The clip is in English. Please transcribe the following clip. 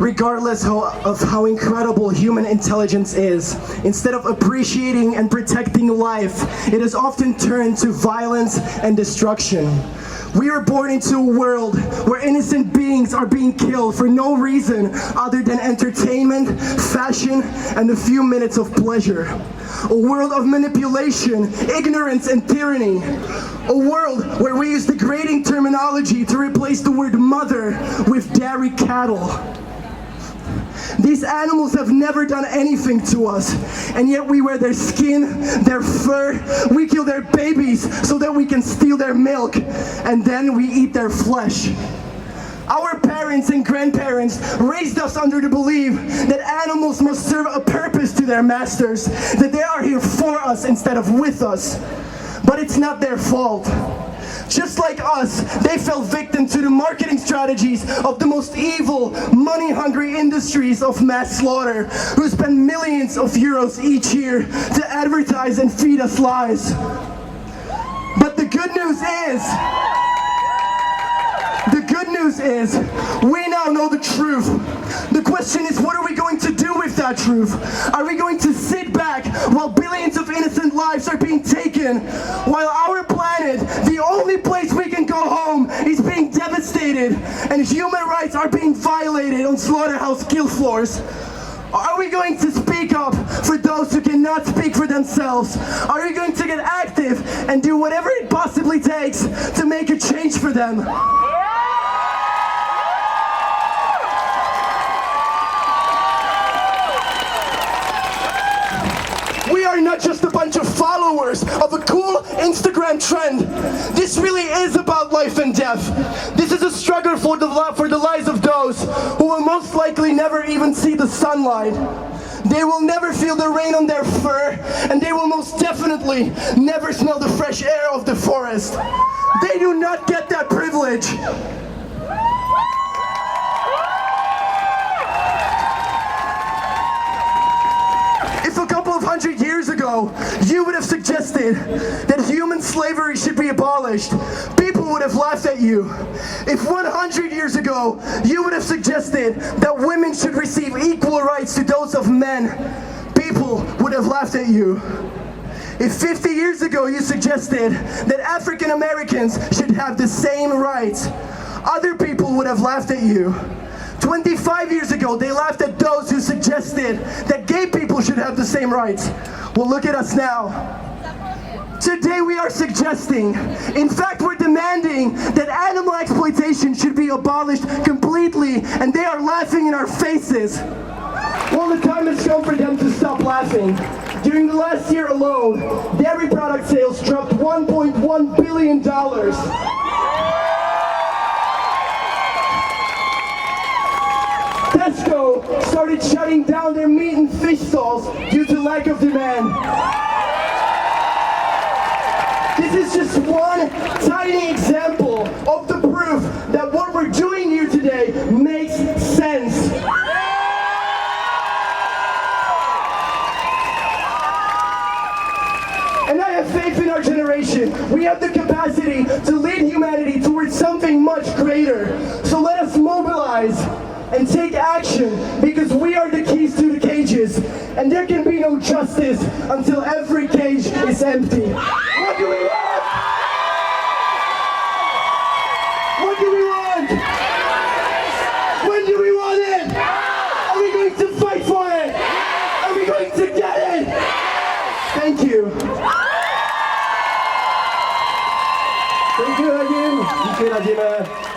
Regardless of how incredible human intelligence is, instead of appreciating and protecting life, it is often turned to violence and destruction. We are born into a world where innocent beings are being killed for no reason other than entertainment, fashion, and a few minutes of pleasure. A world of manipulation, ignorance, and tyranny. A world where we use degrading terminology to replace the word mother with dairy cattle. These animals have never done anything to us, and yet we wear their skin, their fur, we kill their babies so that we can steal their milk, and then we eat their flesh. Our parents and grandparents raised us under the belief that animals must serve a purpose to their masters, that they are here for us instead of with us. But it's not their fault. Just like us, they fell victim to the marketing strategies of the most evil, money-hungry industries of mass slaughter, who spend millions of euros each year to advertise and feed us lies. But the good news is, we now know the truth. The question is, what are we going to do with that truth? Are we going to sit back while billions of innocent lives are being taken, while our planet, the only place we can go home, is being devastated, and human rights are being violated on slaughterhouse kill floors? Are we going to speak up for those who cannot speak for themselves? Are we going to get active and do whatever it possibly takes to make a change for them? We are not just a bunch of followers of a cool Instagram trend. This really is about life and death. This is a struggle for the lives of those who will most likely never even see the sunlight. They will never feel the rain on their fur, and they will most definitely never smell the fresh air of the forest. They do not get that privilege. If a couple of 100 years ago, you would have suggested that human slavery should be abolished, people would have laughed at you. If 100 years ago, you would have suggested that women should receive equal rights to those of men, people would have laughed at you. If 50 years ago you suggested that African Americans should have the same rights, other people would have laughed at you. 25 years ago, they laughed at those who suggested that gay people should have the same rights. Well, look at us now. Today we are suggesting, in fact we're demanding, that animal exploitation should be abolished completely, and they are laughing in our faces. Well, the time has come for them to stop laughing. During the last year alone, dairy product sales dropped $1.1 billion. Tesco started shutting down their meat and fish stalls due to lack of demand. This is just one tiny example of the proof that what we're doing here today makes sense. And I have faith in our generation. We have the capacity to lead humanity towards something much greater. So let us mobilize and take action, because we are the keys to the cages, and there can be no justice until every cage is empty. What do we want? What do we want? When do we want it? Are we going to fight for it? Are we going to get it? Thank you. Thank you, Radim. Díky, Radime.